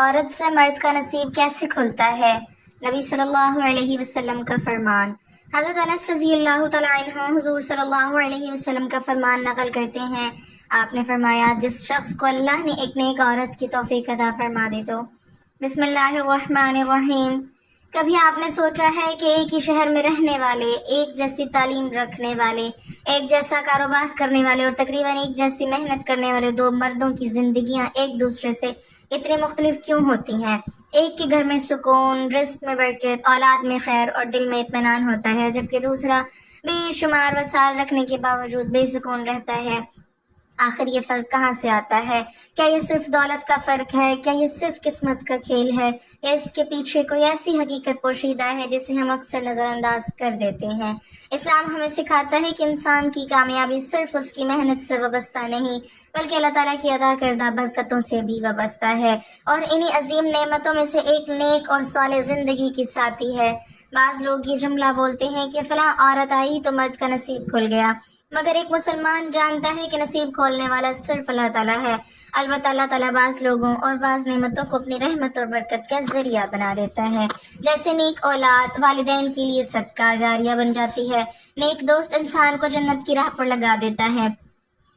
عورت سے مرد کا نصیب کیسے کھلتا ہے؟ نبی صلی اللہ علیہ وسلم کا فرمان۔ حضرت انس رضی اللہ تعالیٰ عنہ حضور صلی اللہ علیہ وسلم کا فرمان نقل کرتے ہیں۔ آپ نے فرمایا، جس شخص کو اللہ نے ایک نیک عورت کی توفیق عطا فرما دی تو بسم اللہ الرحمن الرحیم۔ کبھی آپ نے سوچا ہے کہ ایک ہی شہر میں رہنے والے، ایک جیسی تعلیم رکھنے والے، ایک جیسا کاروبار کرنے والے اور تقریباً ایک جیسی محنت کرنے والے دو مردوں کی زندگیاں ایک دوسرے سے اتنے مختلف کیوں ہوتی ہیں؟ ایک کے گھر میں سکون، رزق میں برکت، اولاد میں خیر اور دل میں اطمینان ہوتا ہے، جبکہ دوسرا بے شمار وسائل رکھنے کے باوجود بے سکون رہتا ہے۔ آخر یہ فرق کہاں سے آتا ہے؟ کیا یہ صرف دولت کا فرق ہے؟ کیا یہ صرف قسمت کا کھیل ہے؟ یا اس کے پیچھے کوئی ایسی حقیقت پوشیدہ ہے جسے ہم اکثر نظر انداز کر دیتے ہیں؟ اسلام ہمیں سکھاتا ہے کہ انسان کی کامیابی صرف اس کی محنت سے وابستہ نہیں، بلکہ اللہ تعالیٰ کی عطا کردہ برکتوں سے بھی وابستہ ہے، اور انہی عظیم نعمتوں میں سے ایک نیک اور صالح زندگی کی ساتھی ہے۔ بعض لوگ یہ جملہ بولتے ہیں کہ فلاں عورت آئی تو مرد کا نصیب کھل گیا، مگر ایک مسلمان جانتا ہے کہ نصیب کھولنے والا صرف اللہ تعالیٰ ہے۔ البتہ اللہ تعالیٰ بعض لوگوں اور بعض نعمتوں کو اپنی رحمت اور برکت کا ذریعہ بنا دیتا ہے، جیسے نیک اولاد والدین کے لیے صدقہ جاریہ بن جاتی ہے، نیک دوست انسان کو جنت کی راہ پر لگا دیتا ہے،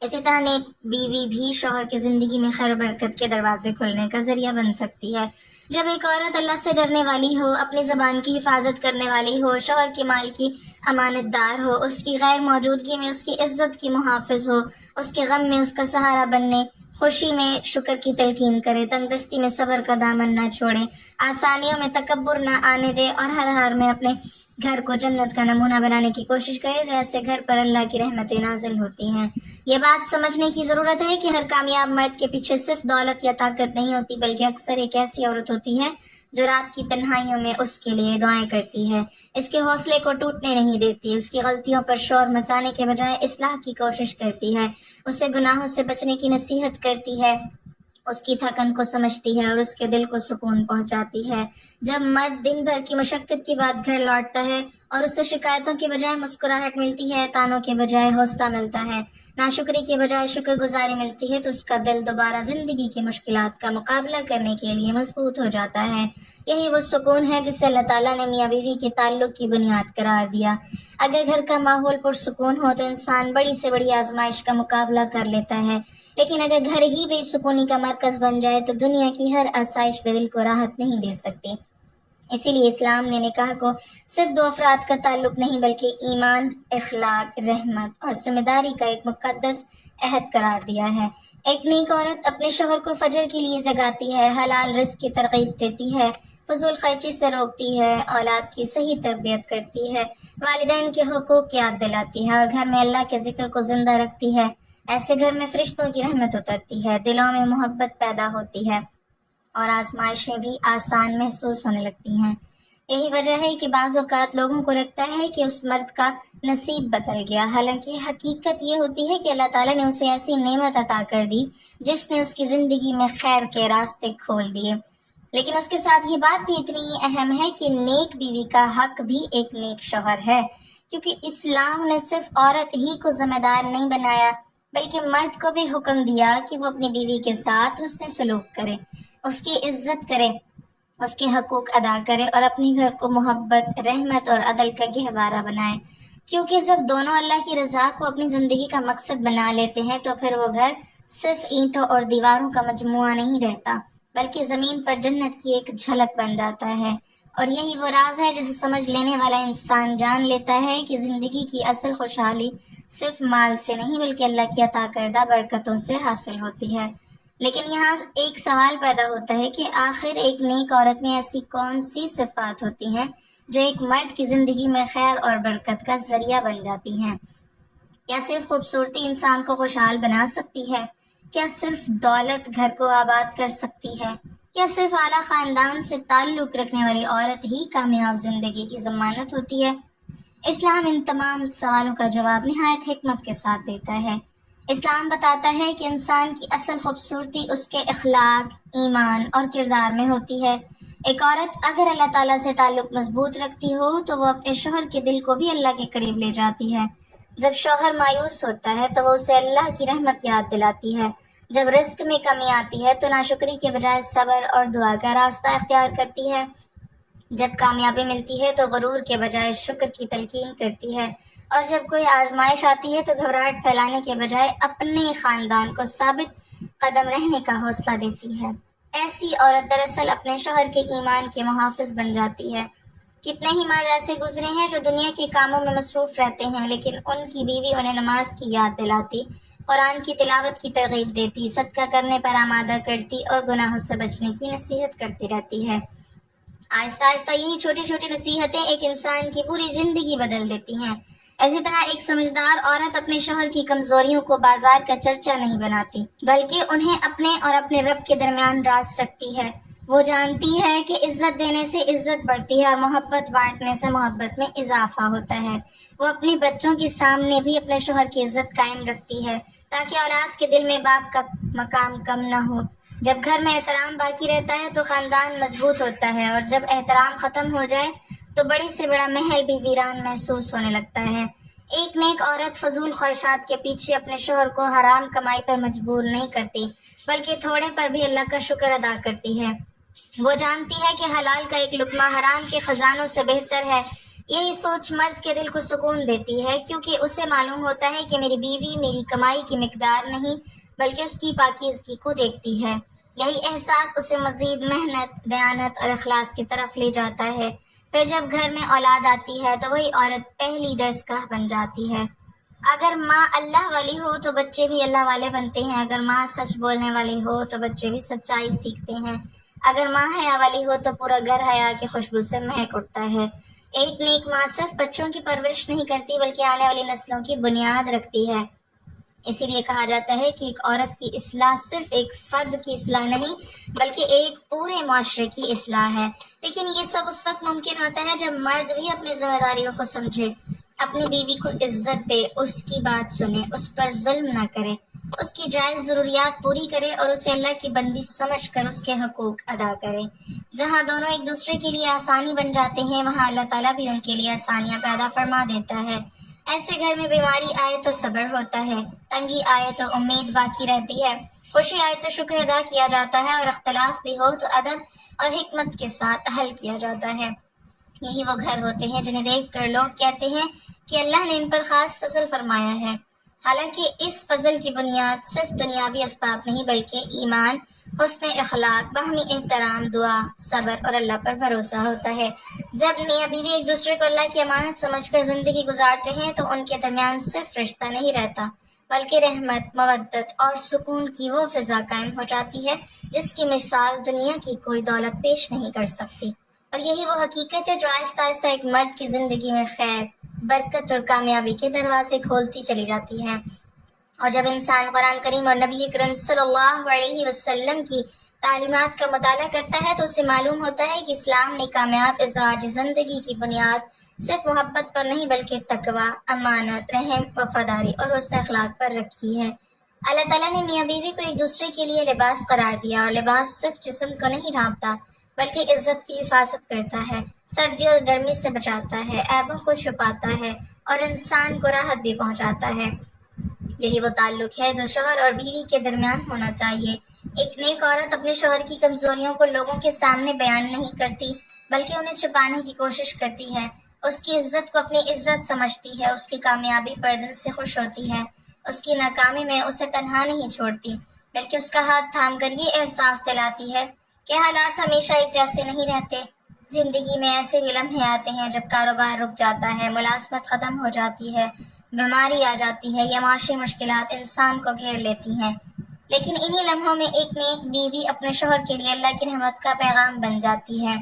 اسی طرح نیک بیوی بھی شوہر کی زندگی میں خیر و برکت کے دروازے کھلنے کا ذریعہ بن سکتی ہے۔ جب ایک عورت اللہ سے ڈرنے والی ہو، اپنی زبان کی حفاظت کرنے والی ہو، شوہر کے مال کی امانت دار ہو، اس کی غیر موجودگی میں اس کی عزت کی محافظ ہو، اس کے غم میں اس کا سہارا بننے، خوشی میں شکر کی تلقین کرے، تنگ دستی میں صبر کا دامن نہ چھوڑے، آسانیوں میں تکبر نہ آنے دے اور ہر حال میں اپنے گھر کو جنت کا نمونہ بنانے کی کوشش کرے، تو ایسے گھر پر اللہ کی رحمتیں نازل ہوتی ہیں۔ یہ بات سمجھنے کی ضرورت ہے کہ ہر کامیاب مرد کے پیچھے صرف دولت یا طاقت نہیں ہوتی، بلکہ اکثر ایک ایسی عورت ہوتی ہے جو رات کی تنہائیوں میں اس کے لیے دعائیں کرتی ہے، اس کے حوصلے کو ٹوٹنے نہیں دیتی، اس کی غلطیوں پر شور مچانے کے بجائے اصلاح کی کوشش کرتی ہے، اسے گناہوں سے بچنے کی نصیحت کرتی ہے، اس کی تھکن کو سمجھتی ہے اور اس کے دل کو سکون پہنچاتی ہے۔ جب مرد دن بھر کی مشقت کے بعد گھر لوٹتا ہے اور اس سے شکایتوں کے بجائے مسکراہٹ ملتی ہے، تانوں کے بجائے حوصلہ ملتا ہے، ناشکری کے بجائے شکر گزاری ملتی ہے، تو اس کا دل دوبارہ زندگی کی مشکلات کا مقابلہ کرنے کے لیے مضبوط ہو جاتا ہے۔ یہی وہ سکون ہے جسے اللہ تعالیٰ نے میاں بیوی کے تعلق کی بنیاد قرار دیا۔ اگر گھر کا ماحول پرسکون ہو تو انسان بڑی سے بڑی آزمائش کا مقابلہ کر لیتا ہے، لیکن اگر گھر ہی بے سکونی کا مرکز بن جائے تو دنیا کی ہر آسائش بھی دل کو راحت نہیں دے سکتی۔ اسی لیے اسلام نے نکاح کو صرف دو افراد کا تعلق نہیں، بلکہ ایمان، اخلاق، رحمت اور ذمہ داری کا ایک مقدس عہد قرار دیا ہے۔ ایک نیک عورت اپنے شوہر کو فجر کے لیے جگاتی ہے، حلال رزق کی ترغیب دیتی ہے، فضول خرچی سے روکتی ہے، اولاد کی صحیح تربیت کرتی ہے، والدین کے حقوق کی یاد دلاتی ہے اور گھر میں اللہ کے ذکر کو زندہ رکھتی ہے۔ ایسے گھر میں فرشتوں کی رحمت اترتی ہے، دلوں میں محبت پیدا ہوتی ہے اور آزمائشیں بھی آسان محسوس ہونے لگتی ہیں۔ یہی وجہ ہے کہ بعض اوقات لوگوں کو لگتا ہے کہ اس مرد کا نصیب بدل گیا، حالانکہ حقیقت یہ ہوتی ہے کہ اللہ تعالیٰ نے اسے ایسی نعمت عطا کر دی جس نے اس کی زندگی میں خیر کے راستے کھول دیے۔ لیکن اس کے ساتھ یہ بات بھی اتنی ہی اہم ہے کہ نیک بیوی کا حق بھی ایک نیک شوہر ہے، کیونکہ اسلام نے صرف عورت ہی کو ذمہ دار نہیں بنایا، بلکہ مرد کو بھی حکم دیا کہ وہ اپنی بیوی کے ساتھ حسن سلوک کرے، اس کی عزت کرے، اس کے حقوق ادا کرے اور اپنے گھر کو محبت، رحمت اور عدل کا گہوارہ بنائے، کیونکہ جب دونوں اللہ کی رضا کو اپنی زندگی کا مقصد بنا لیتے ہیں تو پھر وہ گھر صرف اینٹوں اور دیواروں کا مجموعہ نہیں رہتا، بلکہ زمین پر جنت کی ایک جھلک بن جاتا ہے۔ اور یہی وہ راز ہے جسے سمجھ لینے والا انسان جان لیتا ہے کہ زندگی کی اصل خوشحالی صرف مال سے نہیں، بلکہ اللہ کی عطا کردہ برکتوں سے حاصل ہوتی ہے۔ لیکن یہاں ایک سوال پیدا ہوتا ہے کہ آخر ایک نیک عورت میں ایسی کون سی صفات ہوتی ہیں جو ایک مرد کی زندگی میں خیر اور برکت کا ذریعہ بن جاتی ہیں؟ کیا صرف خوبصورتی انسان کو خوشحال بنا سکتی ہے؟ کیا صرف دولت گھر کو آباد کر سکتی ہے؟ کیا صرف اعلیٰ خاندان سے تعلق رکھنے والی عورت ہی کامیاب زندگی کی ضمانت ہوتی ہے؟ اسلام ان تمام سوالوں کا جواب نہایت حکمت کے ساتھ دیتا ہے۔ اسلام بتاتا ہے کہ انسان کی اصل خوبصورتی اس کے اخلاق، ایمان اور کردار میں ہوتی ہے۔ ایک عورت اگر اللہ تعالیٰ سے تعلق مضبوط رکھتی ہو تو وہ اپنے شوہر کے دل کو بھی اللہ کے قریب لے جاتی ہے۔ جب شوہر مایوس ہوتا ہے تو وہ اسے اللہ کی رحمت یاد دلاتی ہے، جب رزق میں کمی آتی ہے تو ناشکری کے بجائے صبر اور دعا کا راستہ اختیار کرتی ہے۔ جب کامیابی ملتی ہے تو غرور کے بجائے شکر کی تلقین کرتی ہے، اور جب کوئی آزمائش آتی ہے تو گھبراہٹ پھیلانے کے بجائے اپنے خاندان کو ثابت قدم رہنے کا حوصلہ دیتی ہے۔ ایسی عورت دراصل اپنے شوہر کے ایمان کے محافظ بن جاتی ہے۔ کتنے ہی مرد ایسے گزرے ہیں جو دنیا کے کاموں میں مصروف رہتے ہیں، لیکن ان کی بیوی انہیں نماز کی یاد دلاتی، قرآن کی تلاوت کی ترغیب دیتی، صدقہ کرنے پر آمادہ کرتی اور گناہوں سے بچنے کی نصیحت کرتی رہتی ہے۔ آہستہ آہستہ یہی چھوٹی چھوٹی نصیحتیں ایک انسان کی پوری زندگی بدل دیتی ہیں۔ اسی طرح ایک سمجھدار عورت اپنے شوہر کی کمزوریوں کو بازار کا چرچا نہیں بناتی، بلکہ انہیں اپنے اور اپنے رب کے درمیان راز رکھتی ہے۔ وہ جانتی ہے کہ عزت دینے سے عزت بڑھتی ہے اور محبت بانٹنے سے محبت میں اضافہ ہوتا ہے۔ وہ اپنے بچوں کے سامنے بھی اپنے شوہر کی عزت قائم رکھتی ہے تاکہ اولاد کے دل میں باپ کا مقام کم نہ ہو۔ جب گھر میں احترام باقی رہتا ہے تو خاندان مضبوط ہوتا ہے، اور جب احترام ختم ہو جائے تو بڑے سے بڑا محل بھی ویران محسوس ہونے لگتا ہے۔ ایک نیک عورت فضول خواہشات کے پیچھے اپنے شوہر کو حرام کمائی پر مجبور نہیں کرتی، بلکہ تھوڑے پر بھی اللہ کا شکر ادا کرتی ہے۔ وہ جانتی ہے کہ حلال کا ایک لقمہ حرام کے خزانوں سے بہتر ہے۔ یہی سوچ مرد کے دل کو سکون دیتی ہے، کیونکہ اسے معلوم ہوتا ہے کہ میری بیوی میری کمائی کی مقدار نہیں بلکہ اس کی پاکیزگی کو دیکھتی ہے۔ یہی احساس اسے مزید محنت، دیانت اور اخلاص کی طرف لے جاتا ہے۔ پھر جب گھر میں اولاد آتی ہے تو وہی عورت پہلی درسگاہ بن جاتی ہے۔ اگر ماں اللہ والی ہو تو بچے بھی اللہ والے بنتے ہیں، اگر ماں سچ بولنے والی ہو تو بچے بھی سچائی سیکھتے ہیں، اگر ماں حیا والی ہو تو پورا گھر حیا کی خوشبو سے مہک اٹھتا ہے۔ ایک نیک ماں صرف بچوں کی پرورش نہیں کرتی بلکہ آنے والی نسلوں کی بنیاد رکھتی ہے۔ اسی لیے کہا جاتا ہے کہ ایک عورت کی اصلاح صرف ایک فرد کی اصلاح نہیں بلکہ ایک پورے معاشرے کی اصلاح ہے۔ لیکن یہ سب اس وقت ممکن ہوتا ہے جب مرد بھی اپنی ذمہ داریوں کو سمجھے، اپنی بیوی کو عزت دے، اس کی بات سنے، اس پر ظلم نہ کرے، اس کی جائز ضروریات پوری کرے اور اسے اللہ کی بندی سمجھ کر اس کے حقوق ادا کرے۔ جہاں دونوں ایک دوسرے کے لیے آسانی بن جاتے ہیں وہاں اللہ تعالیٰ بھی ان کے لیے آسانیاں پیدا فرما دیتا ہے۔ ایسے گھر میں بیماری آئے تو صبر ہوتا ہے، تنگی آئے تو امید باقی رہتی ہے، خوشی آئے تو شکر ادا کیا جاتا ہے، اور اختلاف بھی ہو تو ادب اور حکمت کے ساتھ حل کیا جاتا ہے۔ یہی وہ گھر ہوتے ہیں جنہیں دیکھ کر لوگ کہتے ہیں کہ اللہ نے ان پر خاص فضل فرمایا ہے۔ حالانکہ اس فضل کی بنیاد صرف دنیاوی اسباب نہیں بلکہ ایمان، حسن اخلاق، باہمی احترام، دعا، صبر اور اللہ پر بھروسہ ہوتا ہے۔ جب میاں بیوی ایک دوسرے کو اللہ کی امانت سمجھ کر زندگی گزارتے ہیں تو ان کے درمیان صرف رشتہ نہیں رہتا بلکہ رحمت، مودت اور سکون کی وہ فضا قائم ہو جاتی ہے جس کی مثال دنیا کی کوئی دولت پیش نہیں کر سکتی۔ اور یہی وہ حقیقت ہے جو آہستہ آہستہ ایک مرد کی زندگی میں خیر، برکت اور کامیابی کے دروازے کھولتی چلی جاتی ہے۔ اور جب انسان قرآن کریم اور نبی اکرم صلی اللہ علیہ وسلم کی تعلیمات کا مطالعہ کرتا ہے تو اسے معلوم ہوتا ہے کہ اسلام نے کامیاب ازدواجی زندگی کی بنیاد صرف محبت پر نہیں بلکہ تقوی، امانت، رحم، وفاداری اور حسن اخلاق پر رکھی ہے۔ اللہ تعالیٰ نے میاں بیوی کو ایک دوسرے کے لیے لباس قرار دیا، اور لباس صرف جسم کو نہیں ڈھانپتا بلکہ عزت کی حفاظت کرتا ہے، سردی اور گرمی سے بچاتا ہے، عیبوں کو چھپاتا ہے اور انسان کو راحت بھی پہنچاتا ہے۔ یہی وہ تعلق ہے جو شوہر اور بیوی کے درمیان ہونا چاہیے۔ ایک نیک عورت اپنے شوہر کی کمزوریوں کو لوگوں کے سامنے بیان نہیں کرتی بلکہ انہیں چھپانے کی کوشش کرتی ہے۔ اس کی عزت کو اپنی عزت سمجھتی ہے، اس کی کامیابی پر دل سے خوش ہوتی ہے، اس کی ناکامی میں اسے تنہا نہیں چھوڑتی بلکہ اس کا ہاتھ تھام کر یہ احساس دلاتی ہے کہ حالات ہمیشہ ایک جیسے نہیں رہتے۔ زندگی میں ایسے بھی لمحے آتے ہیں جب کاروبار رک جاتا ہے، ملازمت ختم ہو جاتی ہے، بیماری آ جاتی ہے یا معاشی مشکلات انسان کو گھیر لیتی ہیں، لیکن انہی لمحوں میں ایک نیک بیوی اپنے شوہر کے لیے اللہ کی رحمت کا پیغام بن جاتی ہے۔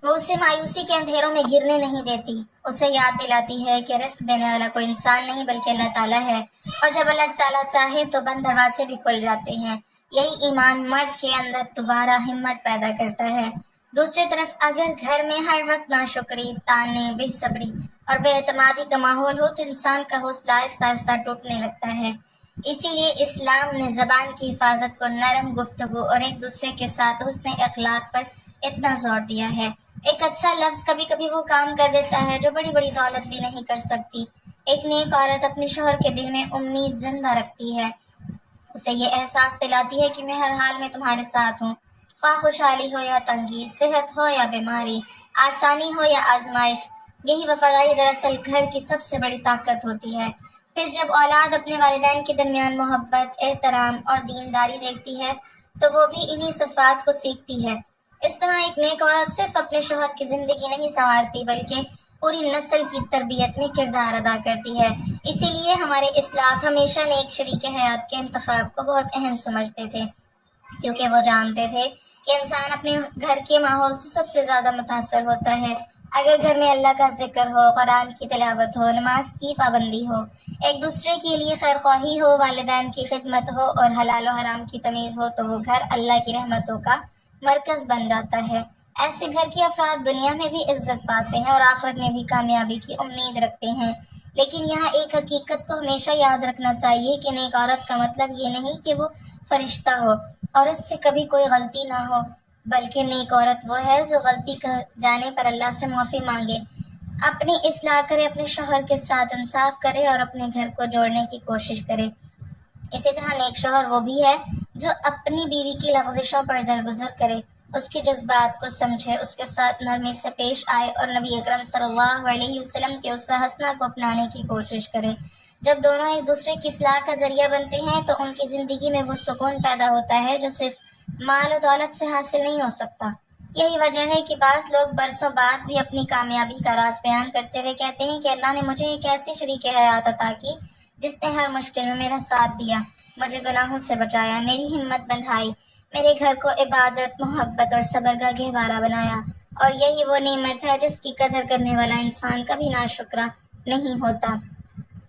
وہ اسے مایوسی کے اندھیروں میں گرنے نہیں دیتی، اسے یاد دلاتی ہے کہ رزق دینے والا کوئی انسان نہیں بلکہ اللہ تعالیٰ ہے، اور جب اللہ تعالیٰ چاہے تو بند دروازے بھی کھل جاتے ہیں۔ یہی ایمان مرد کے اندر دوبارہ ہمت پیدا کرتا ہے۔ دوسری طرف اگر گھر میں ہر وقت ناشکری، طعنے، بے صبری اور بے اعتمادی کا ماحول ہو تو انسان کا حوصلہ آہستہ آہستہ ٹوٹنے لگتا ہے۔ اسی لیے اسلام نے زبان کی حفاظت کو، نرم گفتگو اور ایک دوسرے کے ساتھ حسن اخلاق پر اتنا زور دیا ہے۔ ایک اچھا لفظ کبھی کبھی وہ کام کر دیتا ہے جو بڑی بڑی دولت بھی نہیں کر سکتی۔ ایک نیک عورت اپنے شوہر کے دل میں امید زندہ رکھتی ہے، اسے یہ احساس دلاتی ہے کہ میں ہر حال میں تمہارے ساتھ ہوں، خواہ خوشحالی ہو یا تنگی، صحت ہو یا بیماری، آسانی ہو یا آزمائش۔ یہی وفاداری دراصل گھر کی سب سے بڑی طاقت ہوتی ہے۔ پھر جب اولاد اپنے والدین کے درمیان محبت، احترام اور دینداری دیکھتی ہے تو وہ بھی انہی صفات کو سیکھتی ہے۔ اس طرح ایک نیک عورت صرف اپنے شوہر کی زندگی نہیں سنوارتی بلکہ پوری نسل کی تربیت میں کردار ادا کرتی ہے۔ اسی لیے ہمارے اسلاف ہمیشہ نیک شریک حیات کے انتخاب کو بہت اہم سمجھتے تھے، کیونکہ وہ جانتے تھے کہ انسان اپنے گھر کے ماحول سے سب سے زیادہ متاثر ہوتا ہے۔ اگر گھر میں اللہ کا ذکر ہو، قرآن کی تلاوت ہو، نماز کی پابندی ہو، ایک دوسرے کے لیے خیر خواہی ہو، والدین کی خدمت ہو اور حلال و حرام کی تمیز ہو تو وہ گھر اللہ کی رحمتوں کا مرکز بن جاتا ہے۔ ایسے گھر کے افراد دنیا میں بھی عزت پاتے ہیں اور آخرت میں بھی کامیابی کی امید رکھتے ہیں۔ لیکن یہاں ایک حقیقت کو ہمیشہ یاد رکھنا چاہیے کہ نیک عورت کا مطلب یہ نہیں کہ وہ فرشتہ ہو اور اس سے کبھی کوئی غلطی نہ ہو، بلکہ نیک عورت وہ ہے جو غلطی کر جانے پر اللہ سے معافی مانگے، اپنی اصلاح کرے، اپنے شوہر کے ساتھ انصاف کرے اور اپنے گھر کو جوڑنے کی کوشش کرے۔ اسی طرح نیک شوہر وہ بھی ہے جو اپنی بیوی کی لغزشوں پر درگزر کرے، اس کے جذبات کو سمجھے، اس کے ساتھ نرمی سے پیش آئے اور نبی اکرم صلی اللہ علیہ وسلم کے اسوہ حسنہ کو اپنانے کی کوشش کرے۔ جب دونوں ایک دوسرے کی اصلاح کا ذریعہ بنتے ہیں تو ان کی زندگی میں وہ سکون پیدا ہوتا ہے جو صرف مال و دولت سے حاصل نہیں ہو سکتا۔ یہی وجہ ہے کہ بعض لوگ برسوں بعد بھی اپنی کامیابی کا راز بیان کرتے ہوئے کہتے ہیں کہ اللہ نے مجھے ایک ایسی شریک حیات عطا کی جس نے ہر مشکل میں میرا ساتھ دیا، مجھے گناہوں سے بچایا، میری ہمت بندھائی، میرے گھر کو عبادت، محبت اور صبر کا گہوارہ بنایا، اور یہی وہ نعمت ہے جس کی قدر کرنے والا انسان کبھی ناشکرا نہیں ہوتا۔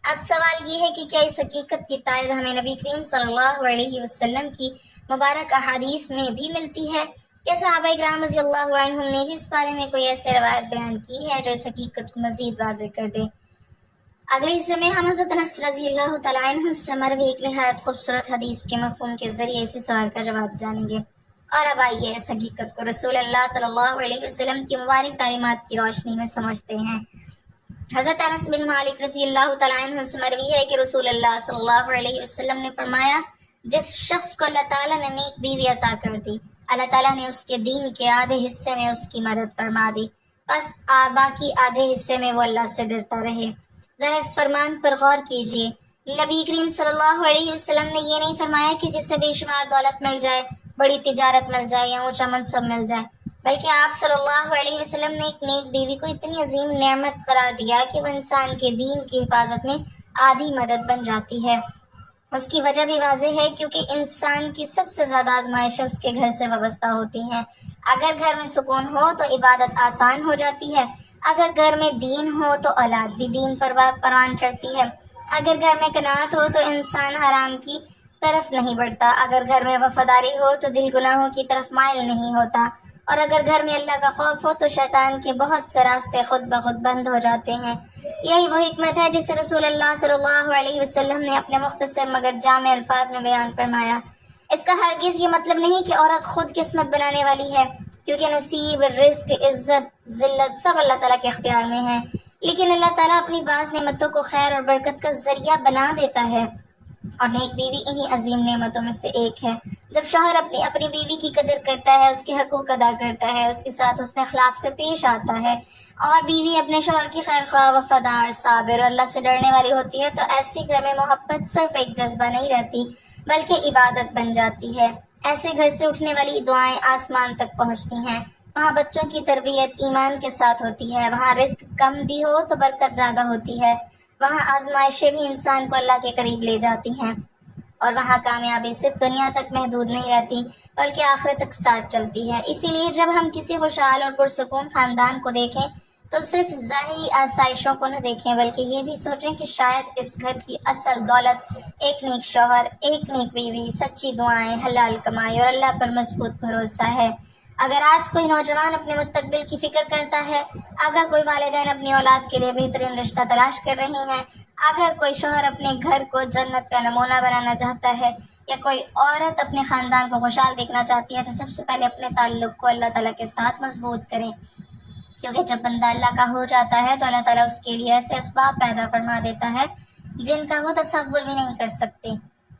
اب سوال یہ ہے کہ کیا اس حقیقت کی تائید ہمیں نبی کریم صلی اللہ علیہ وسلم کی مبارک احادیث میں بھی ملتی ہے؟ کیا صحابہ کرام رضی اللہ عنہم نے بھی اس بارے میں کوئی ایسی روایت بیان کی ہے جو اس حقیقت کو مزید واضح کر دے؟ اگلے حصے میں ہم حضرت انس رضی اللہ تعالیٰ عنہ سے مروی ایک نہایت خوبصورت حدیث کے مفہوم کے ذریعے اسی سوال کا جواب جانیں گے۔ اور اب آئیے اس حقیقت کو رسول اللہ صلی اللہ علیہ وسلم کی مبارک تعلیمات کی روشنی میں سمجھتے ہیں۔ حضرت انس بن مالک رضی اللہ تعالیٰ عنہ سے مروی ہے کہ رسول اللہ صلی اللہ علیہ وسلم نے فرمایا، جس شخص کو اللہ تعالیٰ نے نیک بیوی عطا کر دی، اللہ تعالیٰ نے اس کے دین کے آدھے حصے میں اس کی مدد فرما دی، بس باقی آدھے حصے میں وہ اللہ سے ڈرتا رہے۔ ذرا اس فرمان پر غور کیجیے، نبی کریم صلی اللہ علیہ وسلم نے یہ نہیں فرمایا کہ جس سے بے شمار دولت مل جائے، بڑی تجارت مل جائے یا اونچا منصب مل جائے، بلکہ آپ صلی اللہ علیہ وسلم نے ایک نیک بیوی کو اتنی عظیم نعمت قرار دیا کہ وہ انسان کے دین کی حفاظت میں آدھی مدد بن جاتی ہے۔ اس کی وجہ بھی واضح ہے کیونکہ انسان کی سب سے زیادہ آزمائشیں اس کے گھر سے وابستہ ہوتی ہیں۔ اگر گھر میں سکون ہو تو عبادت آسان ہو جاتی ہے، اگر گھر میں دین ہو تو اولاد بھی دین پر پروان چڑھتی ہے، اگر گھر میں قناعت ہو تو انسان حرام کی طرف نہیں بڑھتا، اگر گھر میں وفاداری ہو تو دل گناہوں کی طرف مائل نہیں ہوتا، اور اگر گھر میں اللہ کا خوف ہو تو شیطان کے بہت سے راستے خود بخود بند ہو جاتے ہیں۔ یہی وہ حکمت ہے جسے رسول اللہ صلی اللہ علیہ وسلم نے اپنے مختصر مگر جامع الفاظ میں بیان فرمایا۔ اس کا ہرگز یہ مطلب نہیں کہ عورت خود قسمت بنانے والی ہے، کیونکہ نصیب، رزق، عزت، ذلت سب اللہ تعالیٰ کے اختیار میں ہے، لیکن اللہ تعالیٰ اپنی بعض نعمتوں کو خیر اور برکت کا ذریعہ بنا دیتا ہے، اور نیک بیوی انہی عظیم نعمتوں میں سے ایک ہے۔ جب شوہر اپنی بیوی کی قدر کرتا ہے، اس کے حقوق ادا کرتا ہے، اس کے ساتھ حسن اخلاق سے پیش آتا ہے، اور بیوی اپنے شوہر کی خیر خواہ، وفادار، صابر اور اللہ سے ڈرنے والی ہوتی ہے، تو ایسے گھر میں محبت صرف ایک جذبہ نہیں رہتی بلکہ عبادت بن جاتی ہے۔ ایسے گھر سے اٹھنے والی دعائیں آسمان تک پہنچتی ہیں، وہاں بچوں کی تربیت ایمان کے ساتھ ہوتی ہے، وہاں رزق کم بھی ہو تو برکت زیادہ ہوتی ہے، وہاں آزمائشیں بھی انسان کو اللہ کے قریب لے جاتی ہیں، اور وہاں کامیابی صرف دنیا تک محدود نہیں رہتی بلکہ آخرت تک ساتھ چلتی ہے۔ اسی لیے جب ہم کسی خوشحال اور پرسکون خاندان کو دیکھیں تو صرف ظاہری آسائشوں کو نہ دیکھیں بلکہ یہ بھی سوچیں کہ شاید اس گھر کی اصل دولت ایک نیک شوہر، ایک نیک بیوی، سچی دعائیں، حلال کمائی اور اللہ پر مضبوط بھروسہ ہے۔ اگر آج کوئی نوجوان اپنے مستقبل کی فکر کرتا ہے، اگر کوئی والدین اپنی اولاد کے لیے بہترین رشتہ تلاش کر رہے ہیں، اگر کوئی شوہر اپنے گھر کو جنت کا نمونہ بنانا چاہتا ہے، یا کوئی عورت اپنے خاندان کو خوشحال دیکھنا چاہتی ہے، تو سب سے پہلے اپنے تعلق کو اللہ تعالیٰ کے ساتھ مضبوط کریں، کیونکہ جب بندہ اللہ کا ہو جاتا ہے تو اللہ تعالیٰ اس کے لیے ایسے اسباب پیدا فرما دیتا ہے جن کا وہ تصور بھی نہیں کر سکتے۔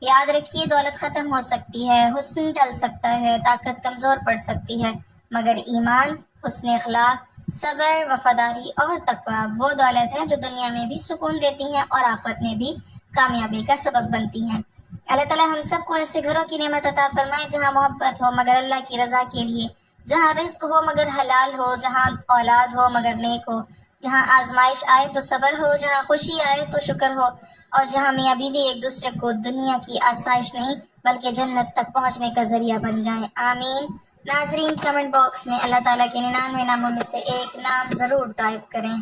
یاد رکھیے دولت ختم ہو سکتی ہے، حسن ٹل سکتا ہے، طاقت کمزور پڑ سکتی ہے، مگر ایمان، حسن اخلاق، صبر، وفاداری اور تقوی وہ دولت ہے جو دنیا میں بھی سکون دیتی ہیں اور آخرت میں بھی کامیابی کا سبب بنتی ہیں۔ اللہ تعالیٰ ہم سب کو ایسے گھروں کی نعمت عطا فرمائے جہاں محبت ہو مگر اللہ کی رضا کے لیے، جہاں رزق ہو مگر حلال ہو، جہاں اولاد ہو مگر نیک ہو، جہاں آزمائش آئے تو صبر ہو، جہاں خوشی آئے تو شکر ہو، اور جہاں میاں بیوی ایک دوسرے کو دنیا کی آسائش نہیں بلکہ جنت تک پہنچنے کا ذریعہ بن جائیں، آمین۔ ناظرین، کمنٹ باکس میں اللہ تعالیٰ کے 99 ناموں میں سے ایک نام ضرور ٹائپ کریں۔